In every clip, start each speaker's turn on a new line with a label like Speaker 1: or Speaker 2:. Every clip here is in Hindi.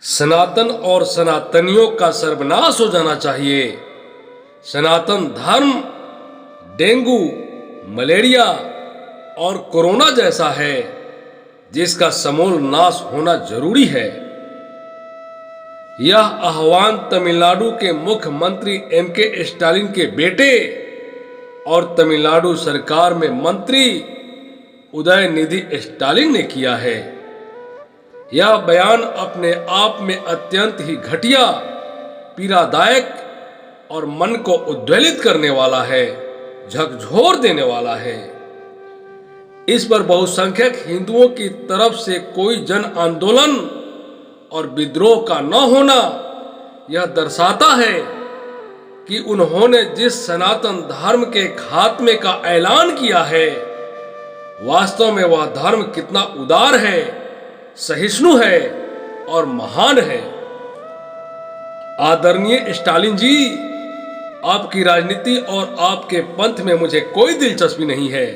Speaker 1: सनातन और सनातनियों का सर्वनाश हो जाना चाहिए। सनातन धर्म डेंगू, मलेरिया और कोरोना जैसा है जिसका समूल नाश होना जरूरी है। यह आह्वान तमिलनाडु के मुख्यमंत्री एम.के. स्टालिन के बेटे और तमिलनाडु सरकार में मंत्री उदयनिधि स्टालिन ने किया है। यह बयान अपने आप में अत्यंत ही घटिया, पीड़ादायक और मन को उद्वेलित करने वाला है, झकझोर देने वाला है। इस पर बहुसंख्यक हिंदुओं की तरफ से कोई जन आंदोलन और विद्रोह का न होना यह दर्शाता है कि उन्होंने जिस सनातन धर्म के खात्मे का ऐलान किया है, वास्तव में वह धर्म कितना उदार है, सहिष्णु है और महान है। आदरणीय स्टालिन जी, आपकी राजनीति और आपके पंथ में मुझे कोई दिलचस्पी नहीं है।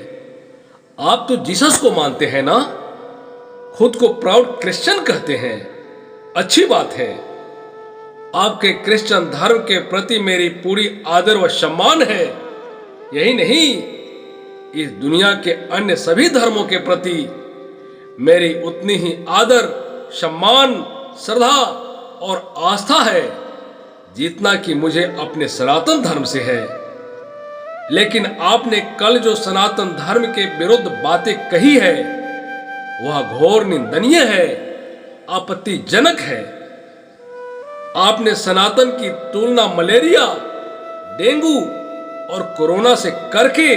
Speaker 1: आप तो जीसस को मानते हैं ना, खुद को प्राउड क्रिश्चियन कहते हैं। अच्छी बात है, आपके क्रिश्चियन धर्म के प्रति मेरी पूरी आदर व सम्मान है। यही नहीं, इस दुनिया के अन्य सभी धर्मों के प्रति मेरी उतनी ही आदर, सम्मान, श्रद्धा और आस्था है जितना कि मुझे अपने सनातन धर्म से है। लेकिन आपने कल जो सनातन धर्म के विरुद्ध बातें कही है वह घोर निंदनीय है, आपत्तिजनक है। आपने सनातन की तुलना मलेरिया, डेंगू और कोरोना से करके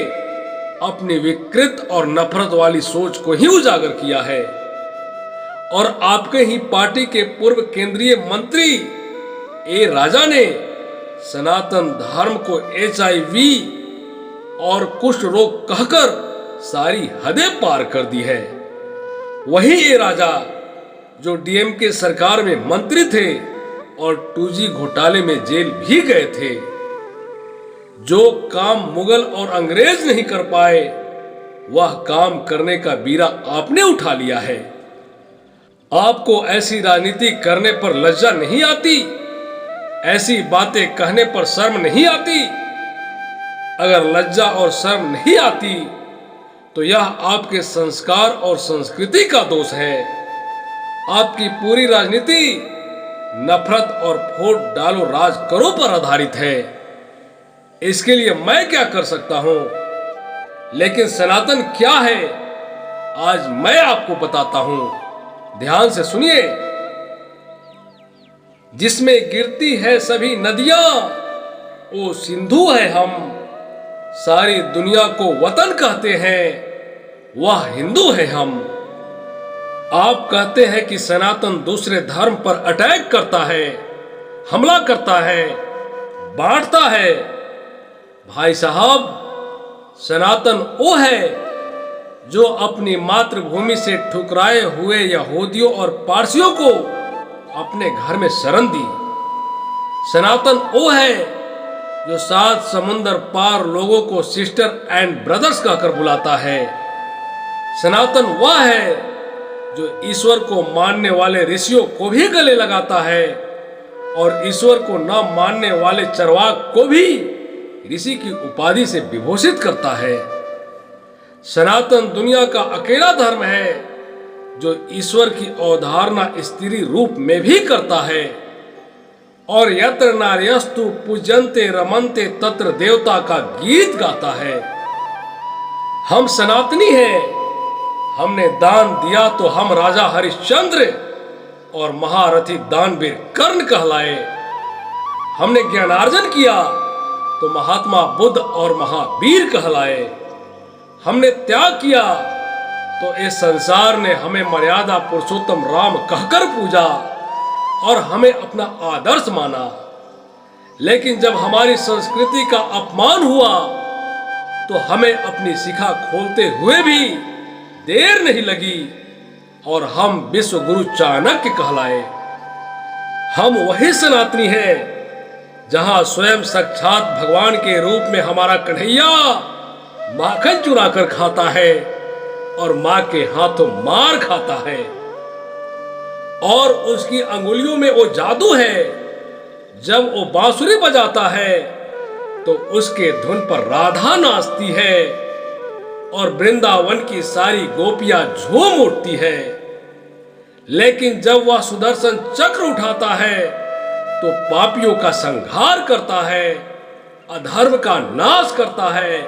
Speaker 1: अपनी विकृत और नफरत वाली सोच को ही उजागर किया है। और आपके ही पार्टी के पूर्व केंद्रीय मंत्री ए राजा ने सनातन धर्म को HIV और कुष्ठ रोग कहकर सारी हदें पार कर दी है। वही ए राजा जो DMK सरकार में मंत्री थे और 2G घोटाले में जेल भी गए थे। जो काम मुगल और अंग्रेज नहीं कर पाए वह काम करने का बीड़ा आपने उठा लिया है। आपको ऐसी राजनीति करने पर लज्जा नहीं आती? ऐसी बातें कहने पर शर्म नहीं आती? अगर लज्जा और शर्म नहीं आती तो यह आपके संस्कार और संस्कृति का दोष है। आपकी पूरी राजनीति नफरत और फोड़ डालो राज करो पर आधारित है। इसके लिए मैं क्या कर सकता हूं, लेकिन सनातन क्या है आज मैं आपको बताता हूं। ध्यान से सुनिए। जिसमें गिरती है सभी नदियां वो सिंधु है हम। सारी दुनिया को वतन कहते हैं, वह हिंदू है हम। आप कहते हैं कि सनातन दूसरे धर्म पर अटैक करता है, हमला करता है, बांटता है। भाई साहब, सनातन वो है जो अपनी मातृभूमि से ठुकराए हुए यहूदियों और पारसियों को अपने घर में शरण दी। सनातन वो है जो 7 समुंदर पार लोगों को सिस्टर एंड ब्रदर्स कहकर बुलाता है। सनातन वह है जो ईश्वर को मानने वाले ऋषियों को भी गले लगाता है और ईश्वर को न मानने वाले चरवाक को भी ऋषि की उपाधि से विभूषित करता है। सनातन दुनिया का अकेला धर्म है जो ईश्वर की अवधारणा स्त्री रूप में भी करता है और यत्र नार्यस्तु पूजन्ते रमन्ते तत्र देवता का गीत गाता है। हम सनातनी हैं। हमने दान दिया तो हम राजा हरिश्चंद्र और महारथी दानवीर कर्ण कहलाए। हमने ज्ञानार्जन किया तो महात्मा बुद्ध और महावीर कहलाए। हमने त्याग किया तो इस संसार ने हमें मर्यादा पुरुषोत्तम राम कहकर पूजा और हमें अपना आदर्श माना। लेकिन जब हमारी संस्कृति का अपमान हुआ तो हमें अपनी शिखा खोलते हुए भी देर नहीं लगी और हम विश्व गुरु चाणक्य कहलाए। हम वही सनातनी हैं जहां स्वयं साक्षात भगवान के रूप में हमारा कन्हैया माखन चुरा कर खाता है और मां के हाथों मार खाता है। और उसकी अंगुलियों में वो जादू है। जब वो बांसुरी बजाता है तो उसके धुन पर राधा नाचती है और वृंदावन की सारी गोपियां झूम उठती है। लेकिन जब वह सुदर्शन चक्र उठाता है तो पापियों का संहार करता है, अधर्म का नाश करता है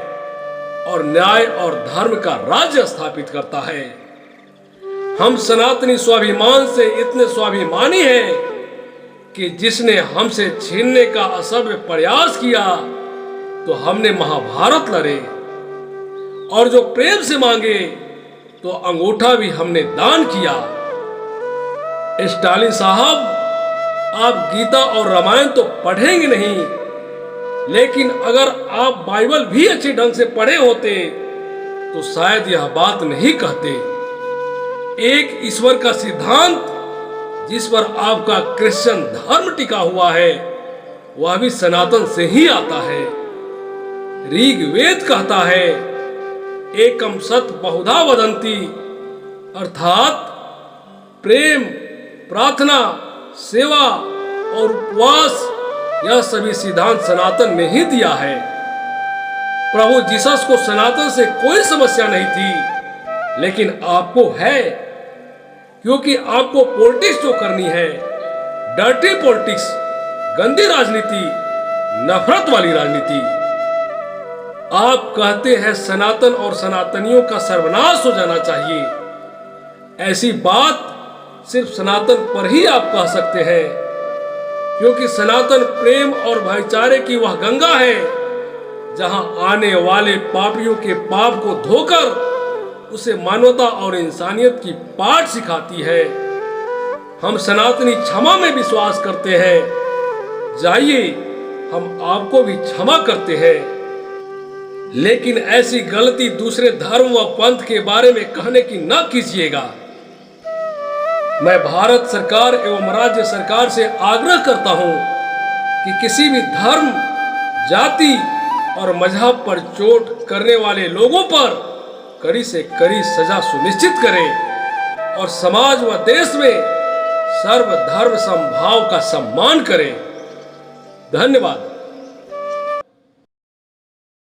Speaker 1: और न्याय और धर्म का राज्य स्थापित करता है। हम सनातनी स्वाभिमान से इतने स्वाभिमानी हैं कि जिसने हमसे छीनने का असभ्य प्रयास किया तो हमने महाभारत लड़े, और जो प्रेम से मांगे तो अंगूठा भी हमने दान किया। स्टालिन साहब, आप गीता और रामायण तो पढ़ेंगे नहीं, लेकिन अगर आप बाइबल भी अच्छे ढंग से पढ़े होते तो शायद यह बात नहीं कहते। एक ईश्वर का सिद्धांत जिस पर आपका क्रिश्चियन धर्म टिका हुआ है वह भी सनातन से ही आता है। ऋग्वेद कहता है एकम सत बहुधा वदंती, अर्थात प्रेम, प्रार्थना, सेवा और उपवास, यह सभी सिद्धांत सनातन ने ही दिया है। प्रभु जीसस को सनातन से कोई समस्या नहीं थी, लेकिन आपको है, क्योंकि आपको पॉलिटिक्स जो करनी है, डर्टी पॉलिटिक्स, गंदी राजनीति, नफरत वाली राजनीति। आप कहते हैं सनातन और सनातनियों का सर्वनाश हो जाना चाहिए। ऐसी बात सिर्फ सनातन पर ही आप कह सकते हैं, क्योंकि सनातन प्रेम और भाईचारे की वह गंगा है जहां आने वाले पापियों के पाप को धोकर उसे मानवता और इंसानियत की पाठ सिखाती है। हम सनातनी क्षमा में विश्वास करते हैं। जाइए, हम आपको भी क्षमा करते हैं, लेकिन ऐसी गलती दूसरे धर्म व पंथ के बारे में कहने की न कीजिएगा। मैं भारत सरकार एवं राज्य सरकार से आग्रह करता हूं कि किसी भी धर्म, जाति और मजहब पर चोट करने वाले लोगों पर कड़ी से कड़ी सजा सुनिश्चित करें और समाज व देश में सर्वधर्म समभाव का सम्मान करें। धन्यवाद।